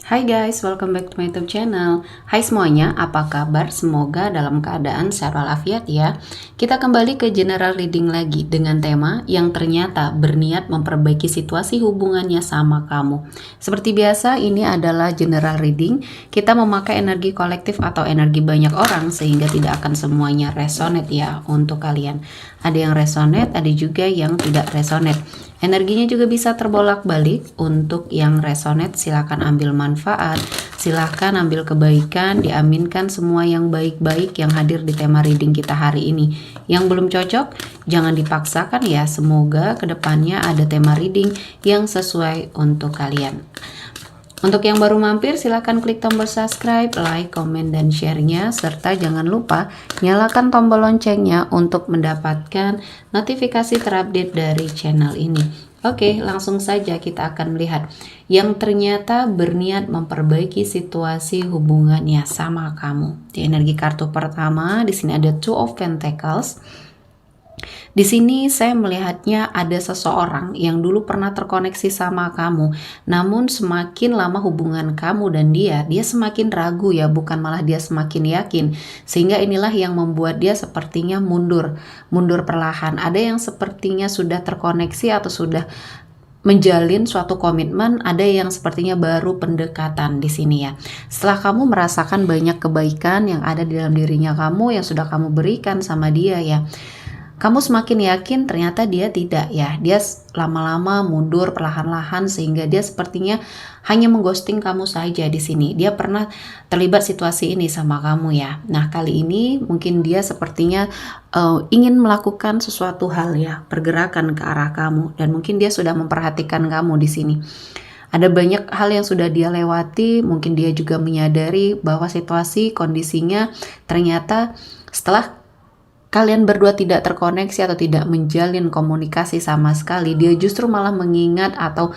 Hai guys, welcome back to my YouTube channel. Hai semuanya, apa kabar? Semoga dalam keadaan sehat walafiat ya. Kita kembali ke general reading lagi dengan tema yang ternyata berniat memperbaiki situasi hubungannya sama kamu. Seperti biasa, ini adalah general reading. Kita memakai energi kolektif atau energi banyak orang sehingga tidak akan semuanya resonate ya untuk kalian. Ada yang resonate, ada juga yang tidak resonate. Energinya juga bisa terbolak-balik. Untuk yang resonate silahkan ambil manfaat, silahkan ambil kebaikan, diaminkan semua yang baik-baik yang hadir di tema reading kita hari ini. Yang belum cocok, jangan dipaksakan ya, semoga kedepannya ada tema reading yang sesuai untuk kalian. Untuk yang baru mampir, silahkan klik tombol subscribe, like, komen, dan share-nya. Serta jangan lupa nyalakan tombol loncengnya untuk mendapatkan notifikasi terupdate dari channel ini. Oke, langsung saja kita akan melihat yang ternyata berniat memperbaiki situasi hubungannya sama kamu. Di energi kartu pertama, di sini ada Two of Pentacles. Di sini saya melihatnya ada seseorang yang dulu pernah terkoneksi sama kamu, namun semakin lama hubungan kamu dan dia semakin ragu ya, bukan malah dia semakin yakin. Sehingga inilah yang membuat dia sepertinya mundur perlahan. Ada yang sepertinya sudah terkoneksi atau sudah menjalin suatu komitmen, ada yang sepertinya baru pendekatan di sini ya. Setelah kamu merasakan banyak kebaikan yang ada di dalam dirinya kamu yang sudah kamu berikan sama dia ya, kamu semakin yakin ternyata dia tidak ya. Dia lama-lama mundur perlahan-lahan sehingga dia sepertinya hanya mengghosting kamu saja di sini. Dia pernah terlibat situasi ini sama kamu ya. Nah, kali ini mungkin dia sepertinya ingin melakukan sesuatu hal ya, pergerakan ke arah kamu, dan mungkin dia sudah memperhatikan kamu di sini. Ada banyak hal yang sudah dia lewati, mungkin dia juga menyadari bahwa situasi kondisinya ternyata setelah kalian berdua tidak terkoneksi atau tidak menjalin komunikasi sama sekali, dia justru malah mengingat atau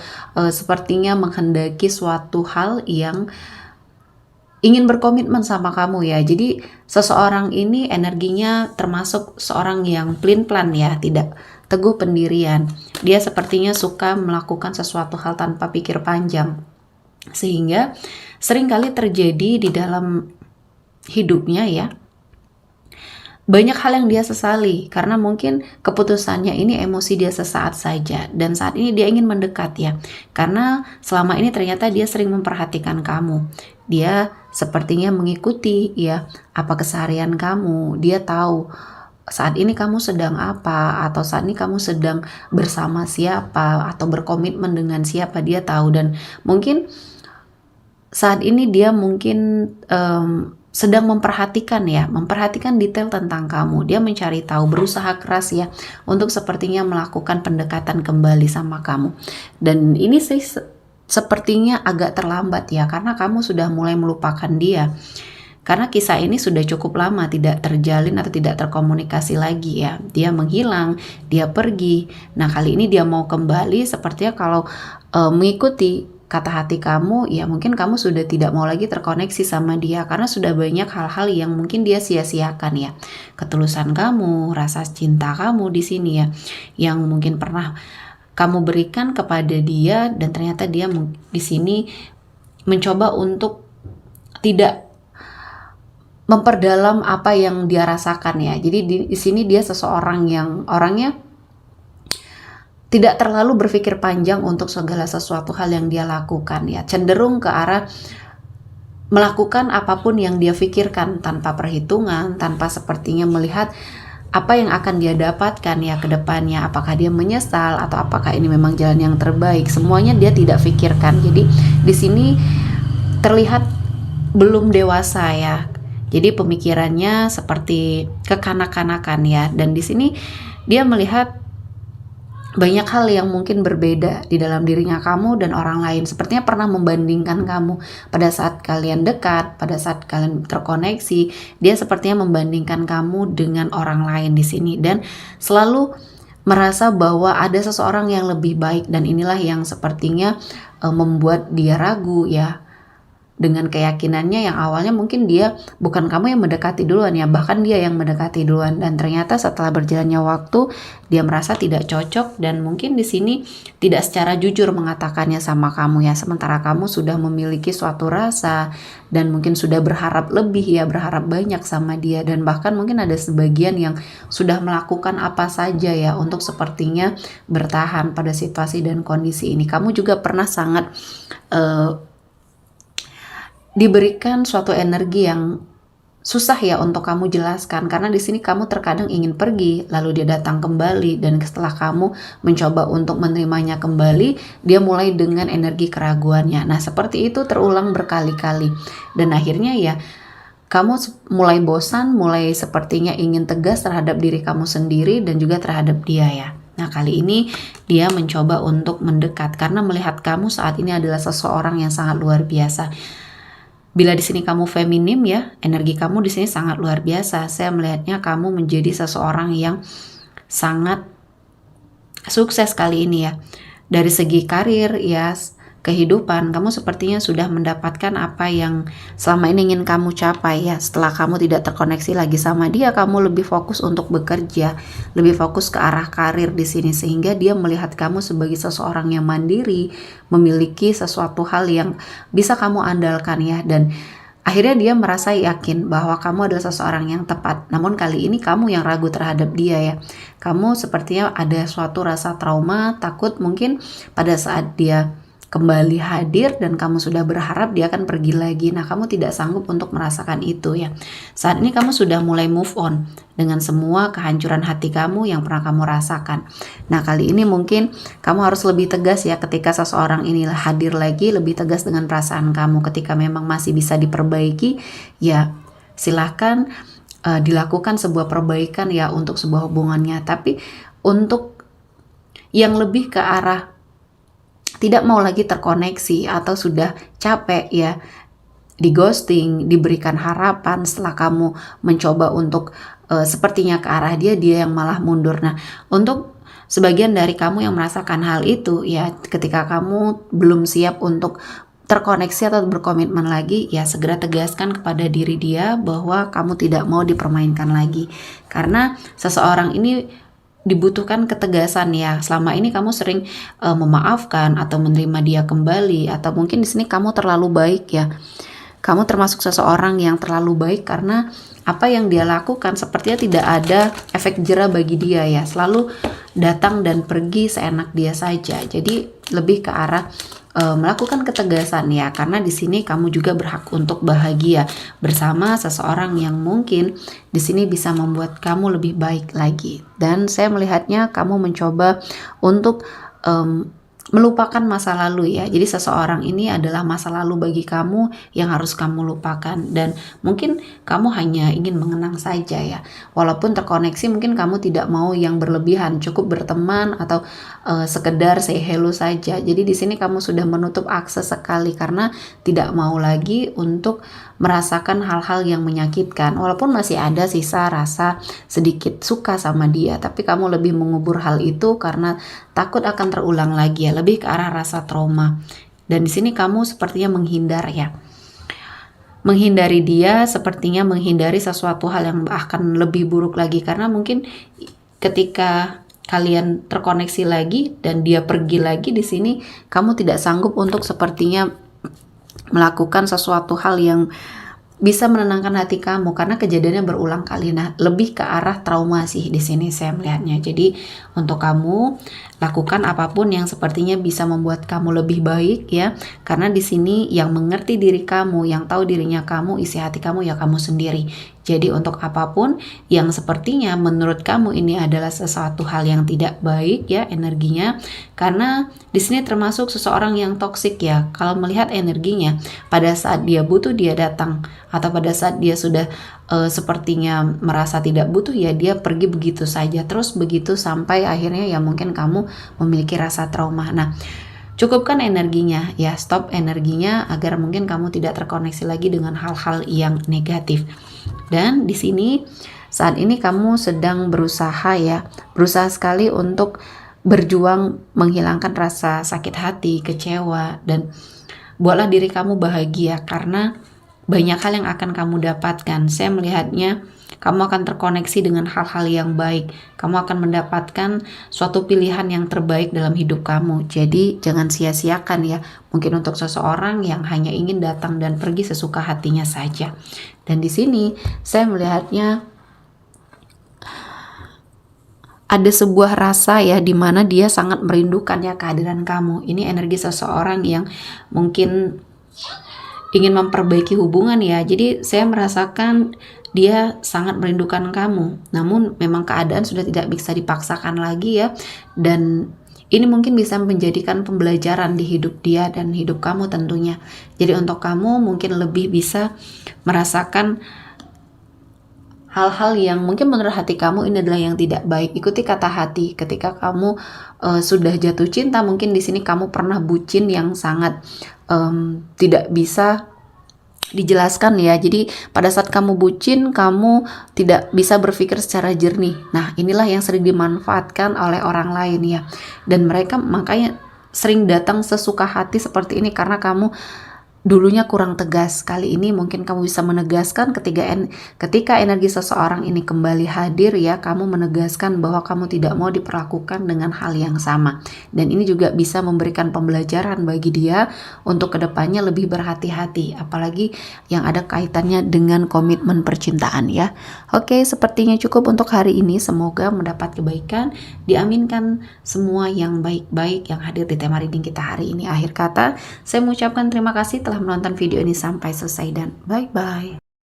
sepertinya menghendaki suatu hal yang ingin berkomitmen sama kamu ya. Jadi seseorang ini energinya termasuk seorang yang pelin-pelan ya, tidak teguh pendirian. Dia sepertinya suka melakukan sesuatu hal tanpa pikir panjang, sehingga seringkali terjadi di dalam hidupnya ya, banyak hal yang dia sesali karena mungkin keputusannya ini emosi dia sesaat saja, dan saat ini dia ingin mendekat ya, karena selama ini ternyata dia sering memperhatikan kamu. Dia sepertinya mengikuti ya apa keseharian kamu. Dia tahu saat ini kamu sedang apa, atau saat ini kamu sedang bersama siapa atau berkomitmen dengan siapa, dia tahu. Dan mungkin saat ini dia mungkin sedang memperhatikan detail tentang kamu. Dia mencari tahu, berusaha keras ya untuk sepertinya melakukan pendekatan kembali sama kamu. Dan ini sih sepertinya agak terlambat ya, karena kamu sudah mulai melupakan dia. Karena kisah ini sudah cukup lama tidak terjalin atau tidak terkomunikasi lagi ya. Dia menghilang, dia pergi. Nah, kali ini dia mau kembali, sepertinya kalau mengikuti kata hati kamu ya, mungkin kamu sudah tidak mau lagi terkoneksi sama dia karena sudah banyak hal-hal yang mungkin dia sia-siakan ya. Ketulusan kamu, rasa cinta kamu di sini ya, yang mungkin pernah kamu berikan kepada dia, dan ternyata dia di sini mencoba untuk tidak memperdalam apa yang dia rasakan ya. Jadi di sini dia seseorang yang orangnya tidak terlalu berpikir panjang untuk segala sesuatu hal yang dia lakukan ya, cenderung ke arah melakukan apapun yang dia pikirkan tanpa perhitungan, tanpa sepertinya melihat apa yang akan dia dapatkan ya ke depannya, apakah dia menyesal atau apakah ini memang jalan yang terbaik. Semuanya dia tidak pikirkan. Jadi di sini terlihat belum dewasa ya. Jadi pemikirannya seperti kekanak-kanakan ya, dan di sini dia melihat banyak hal yang mungkin berbeda di dalam dirinya kamu dan orang lain. Sepertinya pernah membandingkan kamu pada saat kalian dekat, pada saat kalian terkoneksi. Dia sepertinya membandingkan kamu dengan orang lain di sini, dan selalu merasa bahwa ada seseorang yang lebih baik, dan inilah yang sepertinya membuat dia ragu ya. dengan keyakinannya yang awalnya mungkin dia bukan kamu yang mendekati duluan ya, bahkan dia yang mendekati duluan, dan ternyata setelah berjalannya waktu dia merasa tidak cocok dan mungkin di sini tidak secara jujur mengatakannya sama kamu ya, sementara kamu sudah memiliki suatu rasa dan mungkin sudah berharap lebih ya, berharap banyak sama dia, dan bahkan mungkin ada sebagian yang sudah melakukan apa saja ya untuk sepertinya bertahan pada situasi dan kondisi ini. Kamu juga pernah sangat diberikan suatu energi yang susah ya untuk kamu jelaskan, karena di sini kamu terkadang ingin pergi lalu dia datang kembali, dan setelah kamu mencoba untuk menerimanya kembali dia mulai dengan energi keraguannya. Nah seperti itu terulang berkali-kali dan akhirnya ya kamu mulai bosan, mulai sepertinya ingin tegas terhadap diri kamu sendiri dan juga terhadap dia ya. Nah kali ini dia mencoba untuk mendekat karena melihat kamu saat ini adalah seseorang yang sangat luar biasa. Bila di sini kamu feminim ya, energi kamu di sini sangat luar biasa. Saya melihatnya kamu menjadi seseorang yang sangat sukses kali ini ya. Dari segi karir ya, kehidupan, kamu sepertinya sudah mendapatkan apa yang selama ini ingin kamu capai ya. Setelah kamu tidak terkoneksi lagi sama dia, kamu lebih fokus untuk bekerja, lebih fokus ke arah karir di sini, sehingga dia melihat kamu sebagai seseorang yang mandiri, memiliki sesuatu hal yang bisa kamu andalkan ya, dan akhirnya dia merasa yakin bahwa kamu adalah seseorang yang tepat. Namun kali ini kamu yang ragu terhadap dia ya. Kamu sepertinya ada suatu rasa trauma, takut mungkin pada saat dia kembali hadir dan kamu sudah berharap dia akan pergi lagi. Nah kamu tidak sanggup untuk merasakan itu ya. Saat ini kamu sudah mulai move on dengan semua kehancuran hati kamu yang pernah kamu rasakan. Nah kali ini mungkin kamu harus lebih tegas ya, ketika seseorang ini hadir lagi, lebih tegas dengan perasaan kamu. Ketika memang masih bisa diperbaiki ya silahkan dilakukan sebuah perbaikan ya untuk sebuah hubungannya. Tapi untuk yang lebih ke arah tidak mau lagi terkoneksi atau sudah capek ya di ghosting, diberikan harapan setelah kamu mencoba untuk sepertinya ke arah dia yang malah mundur. Nah untuk sebagian dari kamu yang merasakan hal itu ya, ketika kamu belum siap untuk terkoneksi atau berkomitmen lagi ya, segera tegaskan kepada diri dia bahwa kamu tidak mau dipermainkan lagi, karena seseorang ini dibutuhkan ketegasan ya. Selama ini kamu sering memaafkan atau menerima dia kembali, atau mungkin di sini kamu terlalu baik ya. Kamu termasuk seseorang yang terlalu baik karena apa yang dia lakukan sepertinya tidak ada efek jera bagi dia ya. Selalu datang dan pergi seenak dia saja. Jadi lebih ke arah melakukan ketegasan ya, karena di sini kamu juga berhak untuk bahagia bersama seseorang yang mungkin di sini bisa membuat kamu lebih baik lagi. Dan saya melihatnya kamu mencoba untuk melupakan masa lalu ya. Jadi seseorang ini adalah masa lalu bagi kamu yang harus kamu lupakan, dan mungkin kamu hanya ingin mengenang saja ya. Walaupun terkoneksi mungkin kamu tidak mau yang berlebihan, cukup berteman atau sekedar say hello saja. Jadi di sini kamu sudah menutup akses sekali karena tidak mau lagi untuk merasakan hal-hal yang menyakitkan. Walaupun masih ada sisa rasa sedikit suka sama dia, tapi kamu lebih mengubur hal itu karena takut akan terulang lagi ya, lebih ke arah rasa trauma. Dan di sini kamu sepertinya menghindar ya. Menghindari dia sepertinya menghindari sesuatu hal yang akan lebih buruk lagi, karena mungkin ketika kalian terkoneksi lagi dan dia pergi lagi, di sini kamu tidak sanggup untuk sepertinya melakukan sesuatu hal yang bisa menenangkan hati kamu karena kejadiannya berulang kali. Nah, lebih ke arah trauma sih di sini saya melihatnya. Jadi untuk kamu lakukan apapun yang sepertinya bisa membuat kamu lebih baik ya. Karena di sini yang mengerti diri kamu, yang tahu dirinya kamu, isi hati kamu ya kamu sendiri. Jadi untuk apapun yang sepertinya menurut kamu ini adalah sesuatu hal yang tidak baik ya energinya, karena di sini termasuk seseorang yang toksik ya. Kalau melihat energinya, pada saat dia butuh dia datang, atau pada saat dia sudah sepertinya merasa tidak butuh ya dia pergi begitu saja, terus begitu sampai akhirnya ya mungkin kamu memiliki rasa trauma. Nah, cukupkan energinya ya, stop energinya agar mungkin kamu tidak terkoneksi lagi dengan hal-hal yang negatif. Dan di sini saat ini kamu sedang berusaha ya, berusaha sekali untuk berjuang menghilangkan rasa sakit hati, kecewa, dan Buatlah diri kamu bahagia karena banyak hal yang akan kamu dapatkan. Saya melihatnya kamu akan terkoneksi dengan hal-hal yang baik. Kamu akan mendapatkan suatu pilihan yang terbaik dalam hidup kamu. Jadi jangan sia-siakan ya. Mungkin untuk seseorang yang hanya ingin datang dan pergi sesuka hatinya saja. Dan di sini saya melihatnya ada sebuah rasa ya di mana dia sangat merindukan ya kehadiran kamu. Ini energi seseorang yang mungkin ingin memperbaiki hubungan ya. Jadi saya merasakan dia sangat merindukan kamu. Namun memang keadaan sudah tidak bisa dipaksakan lagi ya. Dan ini mungkin bisa menjadikan pembelajaran di hidup dia dan hidup kamu tentunya. Jadi untuk kamu mungkin lebih bisa merasakan hal-hal yang mungkin menurut hati kamu ini adalah yang tidak baik. Ikuti kata hati. Ketika kamu sudah jatuh cinta, mungkin di sini kamu pernah bucin yang sangat tidak bisa dijelaskan ya. Jadi pada saat kamu bucin, kamu tidak bisa berpikir secara jernih. Nah, inilah yang sering dimanfaatkan oleh orang lain ya. Dan mereka makanya sering datang sesuka hati seperti ini karena kamu dulunya kurang tegas. Kali ini mungkin kamu bisa menegaskan ketika energi seseorang ini kembali hadir ya, kamu menegaskan bahwa kamu tidak mau diperlakukan dengan hal yang sama. Dan ini juga bisa memberikan pembelajaran bagi dia untuk kedepannya lebih berhati-hati, apalagi yang ada kaitannya dengan komitmen percintaan ya. Oke, sepertinya cukup untuk hari ini. Semoga mendapat kebaikan, diaminkan semua yang baik-baik yang hadir di tema reading kita hari ini. Akhir kata, saya mengucapkan terima kasih telah menonton video ini sampai selesai dan bye-bye.